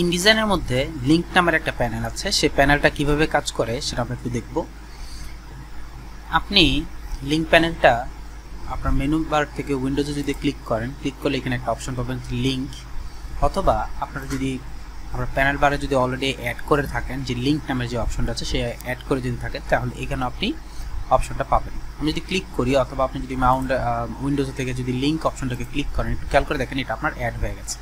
ইনডিজাইনের মধ্যে লিংক নামের একটা প্যানেল আছে, সেই প্যানেলটা কিভাবে কাজ করে সেটা আমরা একটু দেখব। আপনি লিংক প্যানেলটা আপনার মেনু বার থেকে উইন্ডোজে যদি ক্লিক করেন, ক্লিক করলে এখানে একটা অপশন পাবেন লিংক, অথবা আপনারা যদি আপনার প্যানেল বারে যদি অলরেডি অ্যাড করে থাকেন, যে লিংক নামের যে অপশনটা আছে সে অ্যাড করে যদি থাকেন, তাহলে এখানে আপনি অপশনটা পাবেন। আমি যদি ক্লিক করি, অথবা আপনি যদি উইন্ডোজ থেকে যদি লিংক অপশনটাকে ক্লিক করেন, একটু খেয়াল করে দেখেন এটা আপনার অ্যাড হয়ে গেছে।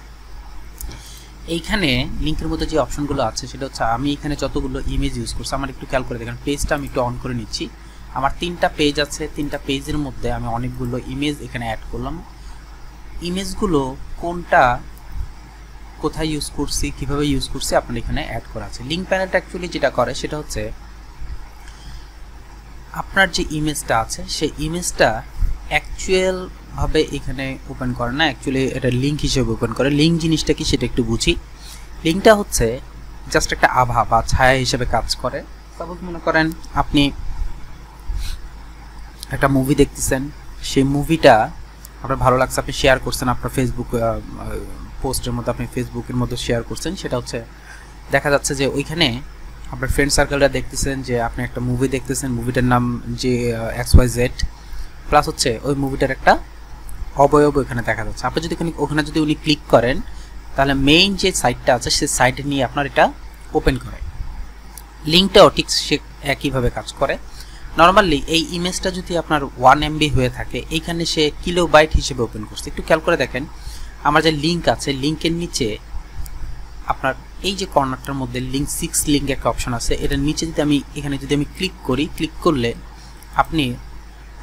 এইখানে লিংকের মধ্যে যে অপশনগুলো আছে সেটা হচ্ছে, আমি এখানে যতগুলো ইমেজ ইউজ করছি, আমার একটু খেয়াল করে দেখেন পেজটা আমি একটু অন করে নিচ্ছি। আমার 3টা পেজ আছে, 3টা পেজের মধ্যে আমি অনেকগুলো ইমেজ এখানে অ্যাড করলাম। ইমেজগুলো কোনটা কোথায় ইউজ করছি, কিভাবে ইউজ করছি, আপনার এখানে অ্যাড করা আছে। লিংক প্যানেলটা অ্যাকচুয়ালি যেটা করে সেটা হচ্ছে, আপনার যে ইমেজটা আছে সেই ইমেজটা অ্যাকচুয়াল ভাবে এখানে ওপেন করে না, অ্যাকচুয়ালি এটা লিংক হিসেবে ওপেন করে। লিংক জিনিসটা কি সেটা একটু বুঝি। লিংকটা হচ্ছে জাস্ট একটা আভা বা ছায়া হিসেবে কাজ করে। সাপোজ মনে করেন আপনি একটা মুভি দেখতেছেন, সেই মুভিটা আপনার ভালো লাগছে, আপনি শেয়ার করছেন আপনার ফেসবুক পোস্টের মধ্যে, আপনি ফেসবুকের মধ্যে শেয়ার করছেন। সেটা হচ্ছে দেখা যাচ্ছে যে ওইখানে আপনার ফ্রেন্ড সার্কেলটা দেখতেছেন যে আপনি একটা মুভি দেখতেছেন, মুভিটার নাম যে XYZ, প্লাস হচ্ছে ওই মুভিটার একটা অবয়ব এখানে দেখা যাচ্ছে। আপনি যদি ওখানে যদি উনি ক্লিক করেন, তাহলে মেইন যে সাইটটা আছে সেই সাইটে নিয়ে আপনার এটা ওপেন করে। লিঙ্কটাও ঠিক সে একইভাবে কাজ করে। নর্মালি এই ইমেজটা যদি আপনার 1 MB হয়ে থাকে, এইখানে সে কিলোবাইট হিসেবে ওপেন করছে। একটু খেয়াল করে দেখেন, আমার যে লিঙ্ক আছে, লিঙ্কের নিচে আপনার এই যে কর্নারটার মধ্যে লিঙ্ক 6 লিঙ্ক একটা অপশন আছে, এটার নিচে যদি আমি এখানে যদি আমি ক্লিক করি, ক্লিক করলে আপনি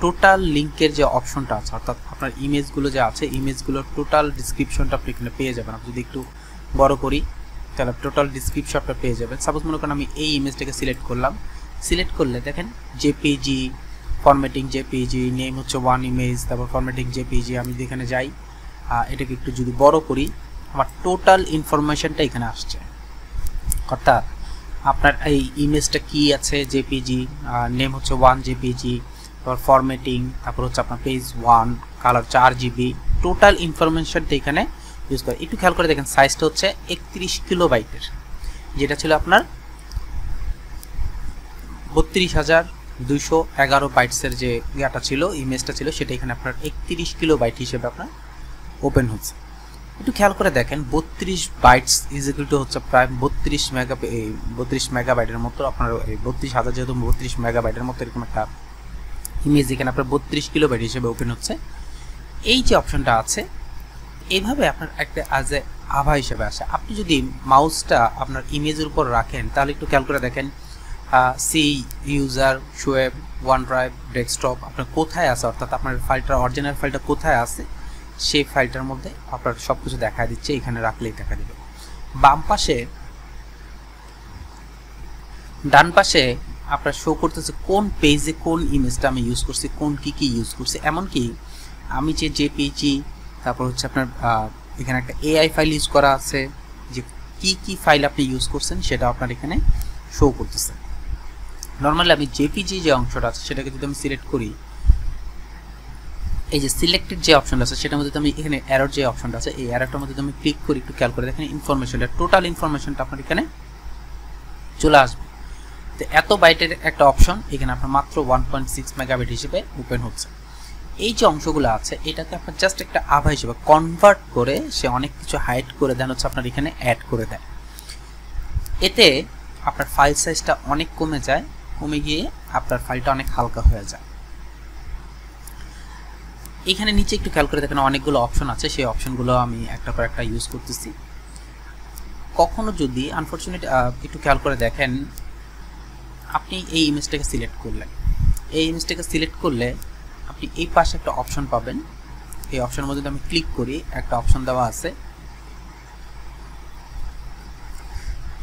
টোটাল লিঙ্কের যে অপশনটা আছে, অর্থাৎ আপনার ইমেজগুলো যে আছে, ইমেজগুলোর টোটাল ডিসক্রিপশনটা আপনি এখানে পেয়ে যাবেন। আপনি যদি একটু বড় করি তাহলে টোটাল ডিসক্রিপশনটা পেয়ে যাবেন। সাপোজ মনে করেন আমি এই ইমেজটাকে সিলেক্ট করলাম, সিলেক্ট করলে দেখেন জেপিজি, ফরম্যাটিং জেপিজি, নেম হচ্ছে 1 ইমেজ, তারপর ফরম্যাটিং জেপিজি। আমি যদি এখানে যাই, এটাকে একটু যদি বড় করি, আমার টোটাল ইনফরমেশনটা এখানে আসছে। অর্থাৎ আপনার এই ইমেজটা কি আছে, জেপিজি, নেম হচ্ছে 1 জেপিজি, তারপর ফরম্যাটিং, তারপর হচ্ছে আপনার পেজ 1, কালার 4 GB, টোটাল ইনফরমেশনটা এখানে ইউজ করে। একটু খেয়াল করে দেখেন সাইজটা হচ্ছে 31 কিলোবাইটের, যেটা ছিল আপনার 32,211 বাইটসের যে ইয়াটা ছিল, ইমেজটা ছিল, সেটা এখানে আপনার 31 কিলোবাইট হিসেবে আপনার ওপেন হচ্ছে। একটু খেয়াল করে দেখেন 32 বাইটস ইজ ইকুয়াল টু হচ্ছে প্রায় 32 মেগাবাইটের মতো। আপনার 32,000 যেহেতু 32 মেগাবাইটের মতো এরকম একটা ইমেজ এখানে আপনার 32 কিলোবাইট হিসেবে ওপেন হচ্ছে। এই যে অপশনটা আছে, এইভাবে আপনার একটা আজ এ আভা হিসেবে আসে। আপনি যদি মাউসটা আপনার ইমেজের উপর রাখেন, তাহলে একটু খেয়াল করে দেখেন C user, Shoaib, OneDrive, desktop, আপনার কোথায় আছে, অর্থাৎ আপনার ফাইলটা অরিজিনাল ফাইলটা কোথায় আছে সেই ফাইলটার মধ্যে আপনার সব কিছু দেখা দিচ্ছে, এখানে রাখলেই দেখা দিবে। বাম পাশে, ডান পাশে আপনার শো করতেছে কোন পেজে কোন ইমেজটা আমি ইউজ করছি, কোন কি ইউজ করছি। এমনকি আমি যে জেপিজি, তারপর হচ্ছে আপনার এখানে একটা AI ফাইল ইউজ করা আছে, যে কি ফাইল আপনি ইউজ করছেন সেটা আপনার এখানে শো করতেছে। নর্মালি আমি জেপিজি যে অংশটা আছে সেটাকে যদি আমি সিলেক্ট করি, এই যে সিলেক্টেড যে অপশনটা আছে সেটার মধ্যে আমি এখানে অ্যারোর যে অপশনটা আছে, এই অ্যারোটার মধ্যে আমি ক্লিক করি, একটু খেয়াল করে দেখেন ইনফরমেশনটা, টোটাল ইনফরমেশনটা আপনার এখানে চলে আসবে। তো এত বাইটের একটা অপশন এখানে আপনার মাত্র 1.6 মেগাবাইট হিসেবে ওপেন হচ্ছে। এই যে অংশগুলো আছে এটাকে আপনার জাস্ট একটা আভা হিসেবে কনভার্ট করে সে অনেক কিছু হাইড করে দেন, হচ্ছে আপনার এখানে অ্যাড করে দেয়। এতে আপনার ফাইল সাইজটা অনেক কমে যায়, কমে গিয়ে আপনার ফাইলটা অনেক হালকা হয়ে যায়। এখানে নিচে একটু খেয়াল করে দেখেন অনেকগুলো অপশন আছে, সেই অপশনগুলো আমি একটা পর একটা ইউজ করতেছি। কখনো যদি আনফরচুনেট একটু খেয়াল করে দেখেন, আপনি এই ইমেজটাকে সিলেক্ট করলেন, এই ইমেজটাকে সিলেক্ট করলে আপনি এই পাশে একটা অপশন পাবেন। এই অপশনের মধ্যে আমি ক্লিক করি, একটা অপশন দেওয়া আছে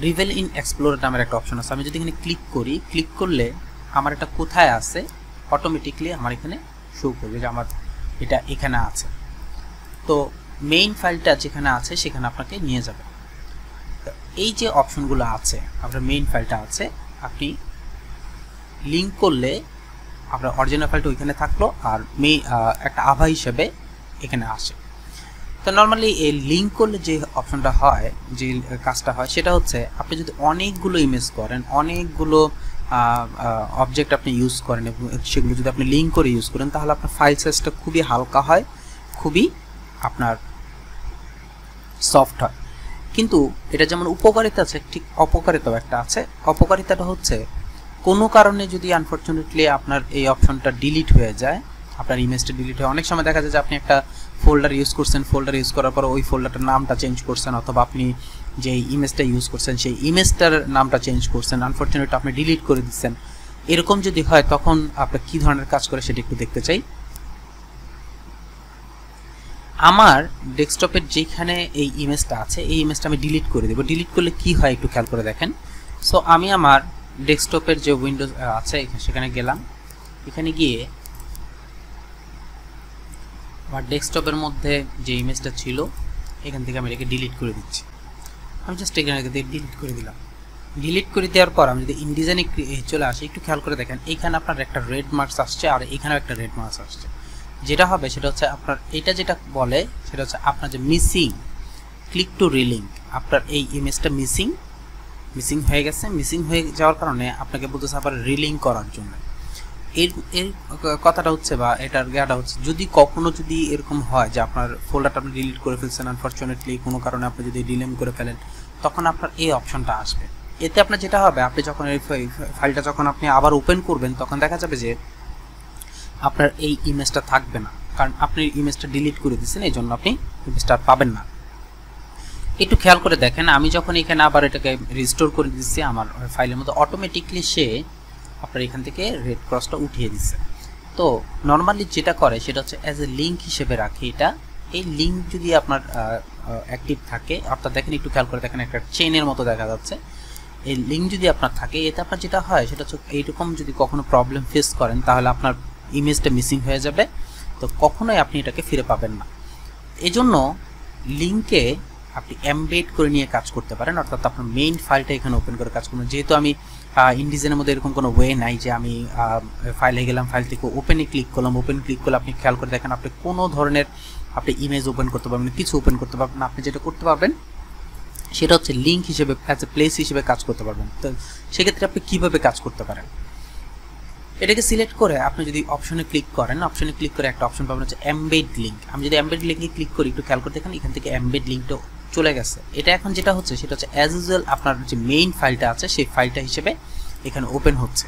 রিভেল ইন এক্সপ্লোর নামের একটা অপশন আছে। আমি যদি এখানে ক্লিক করি, ক্লিক করলে আমার এটা কোথায় আছে অটোমেটিকলি আমার এখানে শো করবে যে আমার এটা এখানে আছে। তো মেইন ফাইলটা যেখানে আছে সেখানে আপনাকে নিয়ে যাবে। তো এই যে অপশনগুলো আছে, আপনার মেইন ফাইলটা আছে, আপনি লিঙ্ক করলে আপনার অরিজিনাল ফাইলটা ওইখানে থাকলো, আর একটা আভা হিসেবে এখানে আসে। তো নর্মালি এই লিঙ্ক করলে যে অপশনটা হয়, যে কাজটা হয়, সেটা হচ্ছে আপনি যদি অনেকগুলো ইমেজ করেন, অনেকগুলো অবজেক্ট আপনি ইউজ করেন এবং সেগুলো যদি আপনি লিঙ্ক করে ইউজ করেন, তাহলে আপনার ফাইল সাইজটা খুবই হালকা হয়, খুবই আপনার সফট হয়। কিন্তু এটা যেমন উপকারিতা আছে, ঠিক অপকারিতাও একটা আছে। অপকারিতাটা হচ্ছে কোনো কারণে যদি আনফরচুনেটলি আপনার এই অপশনটা ডিলিট হয়ে যায়, আপনার ইমেজটা ডিলিট হয়, অনেক সময় দেখা যায় যে আপনি একটা ফোল্ডার ইউজ করছেন, ফোল্ডার ইউজ করার পর ওই ফোল্ডারটার নামটা চেঞ্জ করছেন, অথবা আপনি যে ইমেজটা ইউজ করছেন সেই ইমেজটার নামটা চেঞ্জ করছেন, আনফরচুনেটলি আপনি ডিলিট করে দিচ্ছেন। এরকম যদি হয় তখন আপনার কী ধরনের কাজ করে সেটা একটু দেখতে চাই। আমার ডেস্কটপের যেখানে এই ইমেজটা আছে, এই ইমেজটা আমি ডিলিট করে দেবো। ডিলিট করলে কি হয় একটু খেয়াল করে দেখেন। সো আমি আমার ডেস্কটপের যে উইন্ডোজ আছে সেখানে গেলাম, এখানে গিয়ে আমার ডেস্কটপের মধ্যে যে ইমেজটা ছিল এখান থেকে আমি এটাকে ডিলিট করে দিচ্ছি। আমি জাস্ট এখানে ডিলিট করে দিলাম। ডিলিট করে দেওয়ার পর আমি যদি ইনডিজাইনে চলে আসি, একটু খেয়াল করে দেখেন, এইখানে আপনার একটা রেড মার্কস আসছে আর এখানেও একটা রেড মার্কস আসছে। যেটা হবে সেটা হচ্ছে আপনার এটা যেটা বলে সেটা হচ্ছে আপনার যে মিসিং ক্লিক টু রিলিঙ্ক, আপনার এই ইমেজটা মিসিং হয়ে গেছে। মিসিং হয়ে যাওয়ার কারণে আপনাকে বলতেছে আবার রিলিঙ্ক করার জন্য। এর কথাটা হচ্ছে বা এটার জ্ঞানটা হচ্ছে, যদি কখনো যদি এরকম হয় যে আপনার ফোল্ডারটা আপনি ডিলিট করে ফেলছেন, আনফরচুনেটলি কোনো কারণে আপনি যদি ডিলিট করে ফেলেন, তখন আপনার এই অপশনটা আসবে। এতে আপনার যেটা হবে, আপনি যখন এই ফাইলটা যখন আপনি আবার ওপেন করবেন, তখন দেখা যাবে যে আপনার এই ইমেজটা থাকবে না, কারণ আপনি ইমেজটা ডিলিট করে দিচ্ছেন, এই জন্য আপনি ইমেজটা পাবেন না। একটু খেয়াল করে দেখেন, আমি যখন এখানে আবার এটাকে রিস্টোর করে দিচ্ছি আমার ফাইলের মধ্যে, অটোমেটিকলি সে আপনার এখান থেকে রেড ক্রসটা উঠিয়ে দিচ্ছে। তো নর্মালি যেটা করে সেটা হচ্ছে অ্যাজ এ লিঙ্ক হিসেবে রাখে এটা। এই লিঙ্ক যদি আপনার অ্যাক্টিভ থাকে, অর্থাৎ দেখেন একটু খেয়াল করে দেখেন, একটা চেইনের মতো দেখা যাচ্ছে। এই লিঙ্ক যদি আপনার থাকে, এতে আপনার যেটা হয় সেটা হচ্ছে এইরকম যদি কখনো প্রবলেম ফেস করেন, তাহলে আপনার ইমেজটা মিসিং হয়ে যাবে, তো কখনোই আপনি এটাকে ফিরে পাবেন না। এজন্য লিঙ্কে আপনি এমবেড করে নিয়ে কাজ করতে পারেন, অর্থাৎ আপনার মেইন ফাইলটা এখানে ওপেন করে কাজ করবেন। যেহেতু আমি ইনডিজাইনের মধ্যে এরকম কোনো ওয়ে নাই যে আমি ফাইলে গেলাম, ফাইল থেকে ওপেনে ক্লিক করলাম, ওপেন ক্লিক করলে আপনি খেয়াল করে দেখেন আপনি কোনো ধরনের আপনি ইমেজ ওপেন করতে পারবেন, কিছু ওপেন করতে পারবেন না। আপনি যেটা করতে পারবেন সেটা হচ্ছে লিঙ্ক হিসেবে, অ্যাজ এ প্লেস হিসেবে কাজ করতে পারবেন। তো সেক্ষেত্রে আপনি কীভাবে কাজ করতে পারেন, এটাকে সিলেক্ট করে আপনি যদি অপশনে ক্লিক করেন, অপশনে ক্লিক করে একটা অপশন পাবেন হচ্ছে এমবেড লিঙ্ক। আমি যদি এমবেড লিঙ্কে ক্লিক করি, একটু খেয়াল করে দেখেন এখান থেকে এমবেড লিঙ্কটা চলে গেছে। এটা এখন যেটা হচ্ছে সেটা হচ্ছে অ্যাজ ইউজুয়াল আপনার যে মেইন ফাইলটা আছে সেই ফাইলটা হিসেবে এখানে ওপেন হচ্ছে।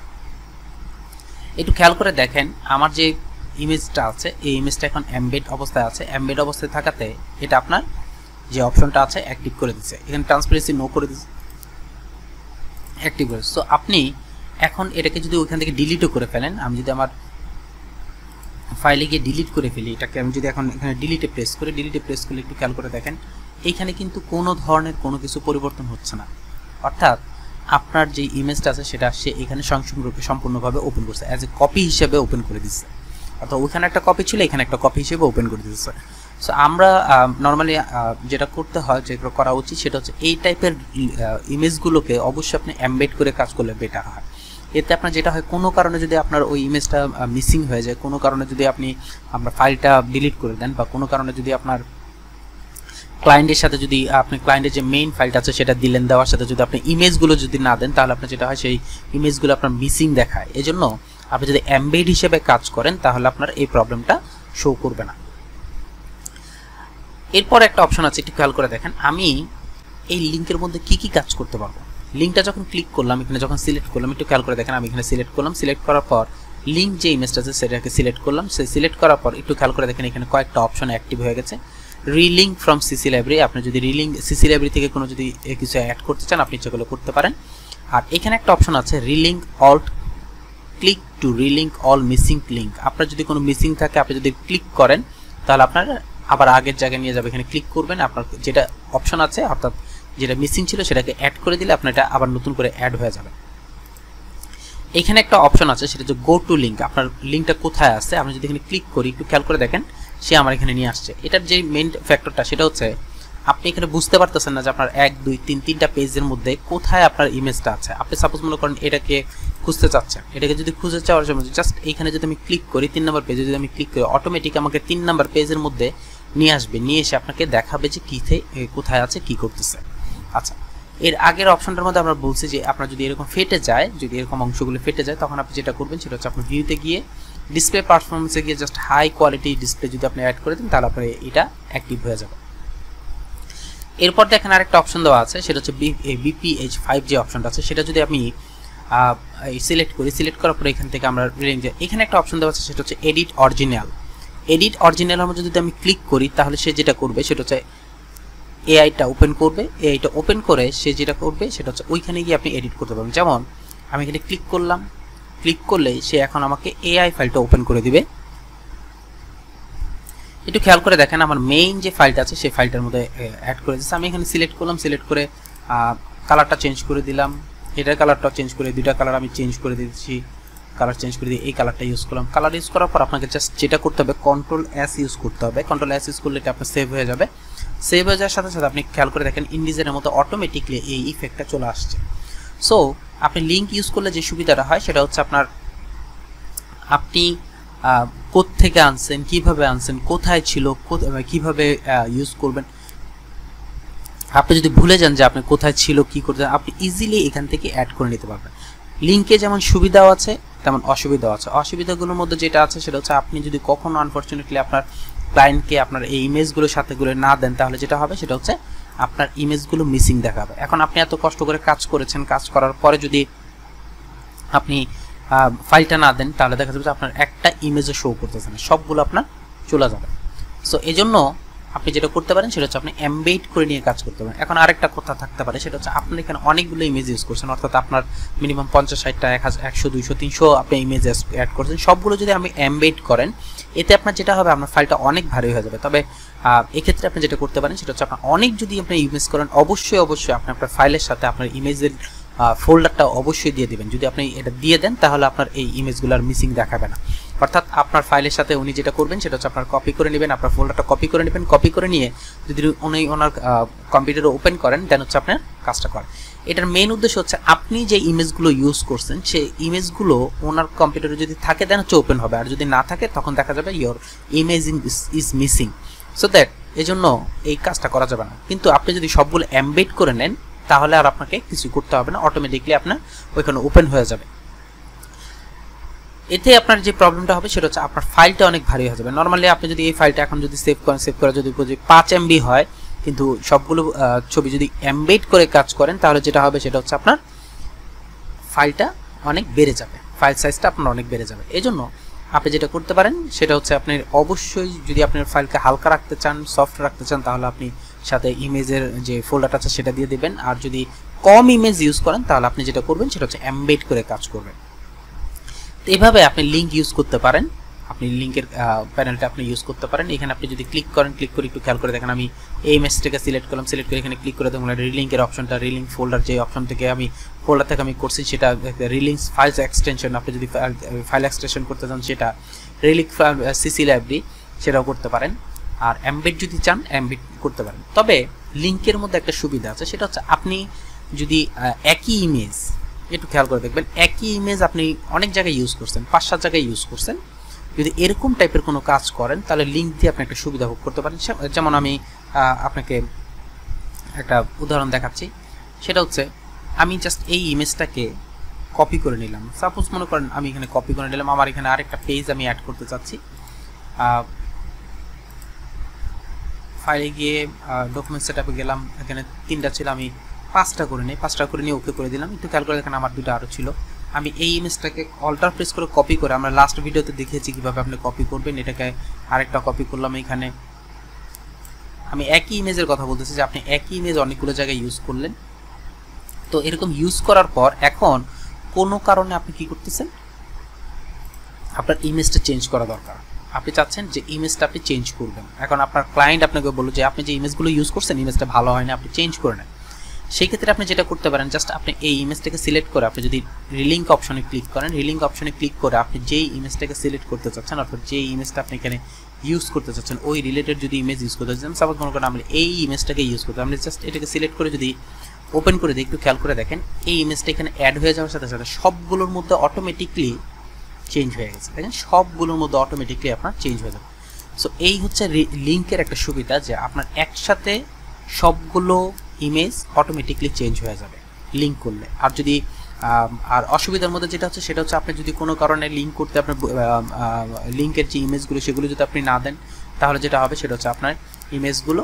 একটু খেয়াল করে দেখেন আমার যে ইমেজটা আছে এই ইমেজটা এখন এমবেড অবস্থায় আছে। এমবেড অবস্থায় থাকাতে এটা আপনার যে অপশনটা আছে অ্যাক্টিভ করে দিচ্ছে, এখানে ট্রান্সপারেন্সি নো করে দিচ্ছে, অ্যাক্টিভ করে। সো আপনি এখন এটাকে যদি ওইখান থেকে ডিলিটও করে ফেলেন, আমি যদি আমার ফাইলে গিয়ে ডিলিট করে ফেলি এটাকে, আমি যদি এখন এখানে ডিলিটে প্রেস করি, ডিলিটে প্রেস করলে একটু খেয়াল করে দেখেন এইখানে কিন্তু কোনো ধরনের কোনো কিছু পরিবর্তন হচ্ছে না, অর্থাৎ আপনার যে ইমেজটা আছে সেটা সে এখানে সম্পূর্ণভাবে ওপেন করছে, অ্যাজ এ কপি হিসেবে ওপেন করে দিচ্ছে, অর্থাৎ ওইখানে একটা কপি ছিল, এখানে একটা কপি হিসেবে ওপেন করে দিচ্ছে। সো আমরা নর্মালি যেটা করতে হয়, যেটা করা উচিত সেটা হচ্ছে এই টাইপের ইমেজগুলোকে অবশ্যই আপনি এমবেড করে কাজ করলে বেটার হয়। এতে আপনার যেটা হয়, কোনো কারণে যদি আপনার ওই ইমেজটা মিসিং হয়ে যায়, কোনো কারণে যদি আপনি আপনার ফাইলটা ডিলিট করে দেন, বা কোনো কারণে যদি আপনার ক্লায়েন্টের সাথে যদি আপনি ক্লায়েন্টের যে মেইন ফাইলটা আছে সেটা দিলেন, দেওয়ার সাথে যদি আপনি ইমেজগুলো যদি না দেন, তাহলে আপনার যেটা হয় সেই ইমেজগুলো আপনার মিসিং দেখায়। এজন্য আপনি যদি এমবেড হিসেবে কাজ করেন তাহলে আপনার এই প্রবলেমটা শো করবে না। এরপর একটা অপশন আছে, একটু খেয়াল করে দেখেন আমি এই লিঙ্কের মধ্যে কি কি কাজ করতে পারবো। লিঙ্কটা যখন ক্লিক করলাম, এখানে যখন সিলেক্ট করলাম, একটু খেয়াল করে দেখেন আমি এখানে সিলেক্ট করলাম, সিলেক্ট করার পর লিঙ্ক যে ইমেজটা আছে সেটাকে সিলেক্ট করলাম, সেই সিলেক্ট করার পর একটু খেয়াল করে দেখেন এখানে কয়েকটা অপশন অ্যাক্টিভ হয়ে গেছে। রিলিঙ্ক ফ্রম সিসি লাইব্রেরি, আপনি যদি সিসি লাইব্রেরি থেকে কোনো যদি কিছু অ্যাড করতে চান আপনি সেগুলো করতে পারেন। আর এখানে একটা অপশন আছে relink all, click to relink all missing link. আপনার যদি কোনো মিসিং থাকে আপনি যদি ক্লিক করেন তাহলে আপনার আবার আগের জায়গায় নিয়ে যাবে, এখানে ক্লিক করবেন, আপনার যেটা অপশন আছে অর্থাৎ যেটা মিসিং ছিল সেটাকে অ্যাড করে দিলে আপনার এটা আবার নতুন করে অ্যাড হয়ে যাবে। এখানে একটা অপশন আছে সেটা হচ্ছে গো টু লিঙ্ক, আপনার লিঙ্কটা কোথায় আছে আপনি যদি এখানে ক্লিক করি, একটু খেয়াল করে দেখেন সে আমার এখানে নিয়ে আসছে। এটার যে মেইন ফ্যাক্টরটা সেটা হচ্ছে আপনি এখানে বুঝতে পারতেছেন না যে আপনার 1 2 3 3টা পেজের মধ্যে কোথায় আপনার ইমেজটা আছে। আপনি সাপোজ মনে করেন এটাকে খুঁজতে চাচ্ছেন, এটাকে যদি খুঁজে চাওয়ার সময় জাস্ট এইখানে যদি আমি ক্লিক করি 3 নম্বর পেজে যদি আমি ক্লিক করি, অটোমেটিক আমাকে 3 নম্বর পেজের মধ্যে নিয়ে আসবে, নিয়ে এসে আপনাকে দেখাবে যে কোথায় আছে, কি করতেছে। আচ্ছা, এর আগের অপশনটার মধ্যে আমরা বলছি যে আপনার যদি এরকম ফেটে যায়, যদি এরকম অংশগুলো ফেটে যায়, তখন আপনি যেটা করবেন সেটা হচ্ছে আপনি ভিউতে গিয়ে ডিসপ্লে পারফরমেন্সে গিয়ে জাস্ট হাই কোয়ালিটি ডিসপ্লে যদি আপনি অ্যাড করে দেন, তাহলে আপনার এটা অ্যাক্টিভ হয়ে যাবে। এরপর দেখেন আরেকটা অপশন দেওয়া আছে, সেটা হচ্ছে BPH5 যে অপশনটা আছে, সেটা যদি আমি সিলেক্ট করি, সিলেক্ট করার পরে এখান থেকে আমরা এখানে একটা অপশন দেওয়া আছে, সেটা হচ্ছে এডিট অরিজিনাল। এডিট অরিজিনালের মধ্যে যদি আমি ক্লিক করি, তাহলে সে যেটা করবে সেটা হচ্ছে এআইটা ওপেন করবে। এআইটা ওপেন করে সে যেটা করবে সেটা হচ্ছে ওইখানে গিয়ে আপনি এডিট করতে পারবেন। যেমন আমি এখানে ক্লিক করলাম, ক্লিক করলে সে এখন আমাকে এআই ফাইলটা ওপেন করে দিবে। একটু খেয়াল করে দেখেন আমার মেইন যে ফাইলটা আছে সেই ফাইলটার মধ্যে অ্যাড করে দিচ্ছে। আমি এখানে সিলেক্ট করলাম, সিলেক্ট করে কালারটা চেঞ্জ করে দিলাম, এটার কালারটা চেঞ্জ করে, দুইটা কালার আমি চেঞ্জ করে দিচ্ছি, কালার চেঞ্জ করে দিয়ে এই কালারটা ইউজ করলাম। কালার ইউজ করার পর আপনাকে জাস্ট যেটা করতে হবে Ctrl+S ইউজ করতে হবে। Ctrl+S ইউজ করলে এটা আপনার সেভ হয়ে যাবে। সেভ হয়ে যাওয়ার সাথে সাথে আপনি খেয়াল করে দেখেন InDesign-এর মতো অটোমেটিকলি এই ইফেক্টটা চলে আসছে। সো আপনি লিঙ্ক ইউজ করলে যে সুবিধাটা হয় সেটা হচ্ছে আপনি কোত্থেকে আনছেন, কিভাবে আনছেন, কোথায় ছিল, কিভাবে ইউজ করবেন। আপনি যদি ভুলে যান যে আপনি কোথায় ছিল, কি করতেন, আপনি ইজিলি এখান থেকে অ্যাড করে নিতে পারবেন। লিঙ্কে যেমন সুবিধাও আছে তেমন অসুবিধাও আছে। অসুবিধাগুলোর মধ্যে যেটা আছে সেটা হচ্ছে আপনি যদি কখনো আনফরচুনেটলি আপনার ক্লায়েন্টকে আপনার এই ইমেজগুলোর সাথে করে না দেন, তাহলে যেটা হবে সেটা হচ্ছে আপনার ইমেজগুলো মিসিং দেখাবে। এখন আপনি এত কষ্ট করে কাজ করেছেন, কাজ করার পরে যদি আপনি ফাইলটা না দেন, তাহলে দেখা যাবে যে আপনার একটা ইমেজও শো করতেছে না, সবগুলো আপনার চলে যাবে। সো এই জন্য আপনি যেটা করতে পারেন সেটা হচ্ছে আপনি এমবেড করে নিয়ে কাজ করতে পারেন। এখন আরেকটা কথা থাকতে পারে, সেটা হচ্ছে আপনি এখানে অনেকগুলো ইমেজ ইউজ করছেন, অর্থাৎ আপনার মিনিমাম 50-60টা 100 200 300 আপনি ইমেজ অ্যাড করছেন, সবগুলো যদি আপনি এমবেড করেন, এতে আপনার যেটা হবে আপনার ফাইলটা অনেক ভারী হয়ে যাবে। তবে এক্ষেত্রে আপনি যেটা করতে পারেন সেটা হচ্ছে আপনার অনেক যদি আপনি ইমেজ করেন, অবশ্যই আপনি আপনার ফাইলের সাথে আপনার ইমেজের ফোল্ডারটা অবশ্যই দিয়ে দিবেন। যদি আপনি এটা দিয়ে দেন তাহলে আপনার এই ইমেজগুলোর মিসিং দেখাবে না। অর্থাৎ আপনার ফাইলের সাথে উনি যেটা করবেন সেটা হচ্ছে আপনার কপি করে নেবেন, আপনার ফোল্ডারটা কপি করে নেবেন, কপি করে নিয়ে যদি উনি ওনার কম্পিউটারে ওপেন করেন, দেন হচ্ছে আপনার কাজটা করেন। এটার মেইন উদ্দেশ্য হচ্ছে আপনি যে ইমেজগুলো ইউজ করছেন সেই ইমেজগুলো ওনার কম্পিউটারে যদি থাকে দেন হচ্ছে ওপেন হবে, আর যদি না থাকে তখন দেখা যাবে your image is missing. So that এই জন্য এই কাজটা করা যাবে না। কিন্তু আপনি যদি সবগুলো এমবেড করে নেন তাহলে আর আপনাকে কিছু করতে হবে না, অটোমেটিকলি আপনার ওইখানে ওপেন হয়ে যাবে। এতে আপনার যে প্রবলেমটা হবে সেটা হচ্ছে আপনার ফাইলটা অনেক ভারী হয়ে যাবে। নর্মালি আপনি যদি এই ফাইলটা এখন যদি সেভ করে যদি 5 MB হয়, কিন্তু সবগুলো ছবি যদি এমবেড করে কাজ করেন, তাহলে যেটা হবে সেটা হচ্ছে আপনার ফাইলটা অনেক বেড়ে যাবে, ফাইল সাইজটা আপনার অনেক বেড়ে যাবে। এই জন্য আপনি যেটা করতে পারেন সেটা হচ্ছে আপনি অবশ্যই যদি আপনার ফাইলকে হালকা রাখতে চান, সফট রাখতে চান, তাহলে আপনি সাথে ইমেজের যে ফোল্ডারটা আছে সেটা দিয়ে দিবেন। আর যদি কম ইমেজ ইউজ করেন তাহলে আপনি যেটা করবেন সেটা হচ্ছে এমবেড করে কাজ করবেন। তো এইভাবে আপনি লিঙ্ক ইউজ করতে পারেন, আপনি লিঙ্কের প্যানেলটা আপনি ইউজ করতে পারেন। এখানে আপনি যদি ক্লিক করেন, ক্লিক করে একটু খেয়াল করে দেখেন আমি এই ইমেজটাকে সিলেক্ট করলাম, সিলেক্ট করে এখানে ক্লিক করে দেখুন রিলিঙ্কের অপশনটা, রিলিঙ্ক ফোল্ডার যে অপশন থেকে আমি ফোল্ডার থেকে আমি করছি সেটা রিলিঙ্ক ফাইলস এক্সটেনশন। আপনি যদি ফাইল এক্সটেনশন করতে চান সেটা রিলিঙ্ক সিসি লাইব্রেরি সেটাও করতে পারেন। আর এমবেড যদি চান এমবেড করতে পারেন। তবে লিঙ্কের মধ্যে একটা সুবিধা আছে, সেটা হচ্ছে আপনি যদি একই ইমেজ একটু খেয়াল করে দেখবেন, একই ইমেজ আপনি অনেক জায়গায় ইউজ করছেন, 5-7 জায়গায় ইউজ করছেন, যদি এরকম টাইপের কোনো কাজ করেন তাহলে লিঙ্ক দিয়ে আপনি একটা সুবিধা ভোগ করতে পারেন। যেমন আমি আপনাকে একটা উদাহরণ দেখাচ্ছি, সেটা হচ্ছে আমি জাস্ট এই ইমেজটাকে কপি করে নিলাম। সাপোজ মনে করেন আমি এখানে কপি করে নিলাম, আমার এখানে আরেকটা পেজ আমি অ্যাড করতে চাচ্ছি। ফাইলে গিয়ে ডকুমেন্ট সেটআপে গেলাম, এখানে 3টা ছিল, আমি 5টা করে নিই, 5টা করে নিয়ে ওকে করে দিলাম। একটু খেয়াল করে দেখেন আমার 2টা আরও ছিল। আমি এই ইমেজটাকে অল্টার প্রেস করে কপি করে, আমরা লাস্ট ভিডিওতে দেখিয়েছি কীভাবে আপনি কপি করবেন, এটাকে আরেকটা কপি করলাম। এখানে আমি একই ইমেজের কথা বলতেছি যে আপনি একই ইমেজ অনেকগুলো জায়গায় ইউজ করলেন। তো এরকম ইউজ করার পর এখন কোনো কারণে আপনি কি করতেছেন, আপনার ইমেজটা চেঞ্জ করা দরকার। আপনি চাচ্ছেন যে ইমেজটা আপনি চেঞ্জ করবেন। এখন আপনার ক্লায়েন্ট আপনাকে বলল যে আপনি যে ইমেজগুলো ইউজ করছেন ইমেজটা ভালো হয় না, আপনি চেঞ্জ করে নেন। সেই ক্ষেত্রে আপনি যেটা করতে পারেন, জাস্ট আপনি এই ইমেজটাকে সিলেক্ট করে আপনি যদি রিলিঙ্ক অপশনে ক্লিক করেন, রিলিঙ্ক অপশনে ক্লিক করে আপনি যেই ইমেজটাকে সিলেক্ট করতে চাচ্ছেন, অর্থাৎ যেই ইমেজটা আপনি এখানে ইউজ করতে চাচ্ছেন ওই রিলেটেড যদি ইমেজ ইউজ করতে চাচ্ছেন, সাপোজ মনে করেন আমরা এই ইমেজটাকে ইউজ করতে, আমরা জাস্ট এটাকে সিলেক্ট করে যদি ওপেন করে দিই, একটু খেয়াল করে দেখেন এই ইমেজটা এখানে অ্যাড হয়ে যাওয়ার সাথে সাথে সবগুলোর মধ্যে অটোমেটিকলি চেঞ্জ হয়ে গেছে। দেখেন সবগুলোর মধ্যে অটোমেটিকলি আপনার চেঞ্জ হয়ে যাবে। সো এই হচ্ছে লিঙ্কের একটা সুবিধা যে আপনার একসাথে সবগুলো ইমেজ অটোমেটিকলি চেঞ্জ হয়ে যাবে লিঙ্ক করলে। আর যদি আর অসুবিধার মধ্যে যেটা হচ্ছে সেটা হচ্ছে আপনি যদি কোনো কারণে লিঙ্ক করতে আপনার লিঙ্কের যে ইমেজগুলো সেগুলো যদি আপনি না দেন তাহলে যেটা হবে সেটা হচ্ছে আপনার ইমেজগুলো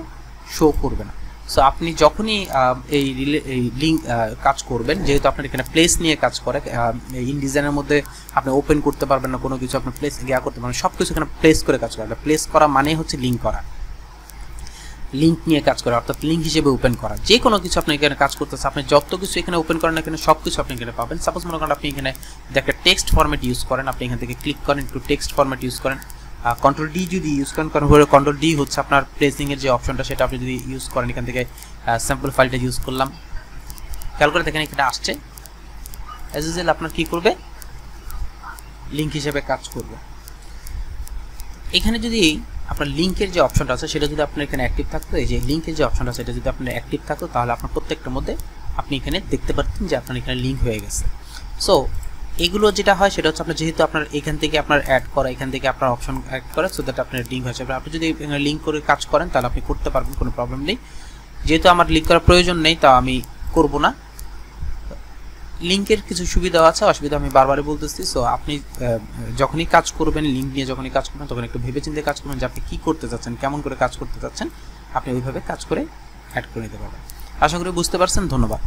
শো করবে না। সো আপনি যখনই এই লিঙ্ক কাজ করবেন, যেহেতু আপনার এখানে প্লেস নিয়ে কাজ করে, ইনডিজাইনের মধ্যে আপনি ওপেন করতে পারবেন না কোনো কিছু, আপনি প্লেস করতে পারবেন, সব কিছু এখানে প্লেস করে কাজ করে। প্লেস করা মানে হচ্ছে লিঙ্ক করা, লিঙ্ক নিয়ে কাজ করে, অর্থাৎ লিঙ্ক হিসেবে ওপেন করা। যে কোনো কিছু আপনি এখানে কাজ করতেছে, আপনি যত কিছু এখানে ওপেন করেন না কেন সব কিছু আপনি এখানে পাবেন। সাপোজ মনে করেন আপনি এখানে একটা টেক্সট ফরম্যাট ইউজ করেন, আপনি এখান থেকে ক্লিক করেন, একটু টেক্সট ফরম্যাট ইউজ করেন, কন্ট্রোল ডি যদি ইউজ করেন, কন্ট্রোল ডি হচ্ছে আপনার প্লেসিংয়ের যে অপশনটা সেটা আপনি যদি ইউজ করেন, এখান থেকে স্যাম্পল ফাইলটা ইউজ করলাম, খেয়াল করে দেখেন এখানে আসছে। অ্যাজ ইউজুয়াল আপনার কী করবে, লিঙ্ক হিসেবে কাজ করবে। এখানে যদি আপনার লিঙ্কের যে অপশনটা আছে সেটা যদি আপনার এখানে অ্যাক্টিভ থাকতো, এই যে লিঙ্কের যে অপশনটা সেটা যদি আপনার অ্যাক্টিভ থাকতো তাহলে আপনার প্রত্যেকটার মধ্যে আপনি এখানে দেখতে পারতেন যে আপনার এখানে লিঙ্ক হয়ে গেছে। সো এগুলো যেটা হয় সেটা হচ্ছে আপনার যেহেতু আপনার এখান থেকে আপনার অ্যাড করা, এখান থেকে আপনার অপশন অ্যাড করা, সো দ্যাট আপনার লিঙ্ক হয়েছে। আপনি যদি লিঙ্ক করে কাজ করেন তাহলে আপনি করতে পারবেন, কোনো প্রবলেম নেই। যেহেতু আমার লিঙ্ক করার প্রয়োজন নেই তা আমি করব না। লিঙ্কের কিছু সুবিধা আছে, অসুবিধা আমি বারবারই বলতেছি। সো আপনি যখনই কাজ করবেন, লিঙ্ক নিয়ে যখনই কাজ করবেন তখন একটু ভেবেচিন্তে কাজ করবেন যে আপনি কী করতে চাচ্ছেন, কেমন করে কাজ করতে চাচ্ছেন, আপনি ওইভাবে কাজ করে অ্যাড করে নিতে পারবেন। আশা করি বুঝতে পারছেন। ধন্যবাদ।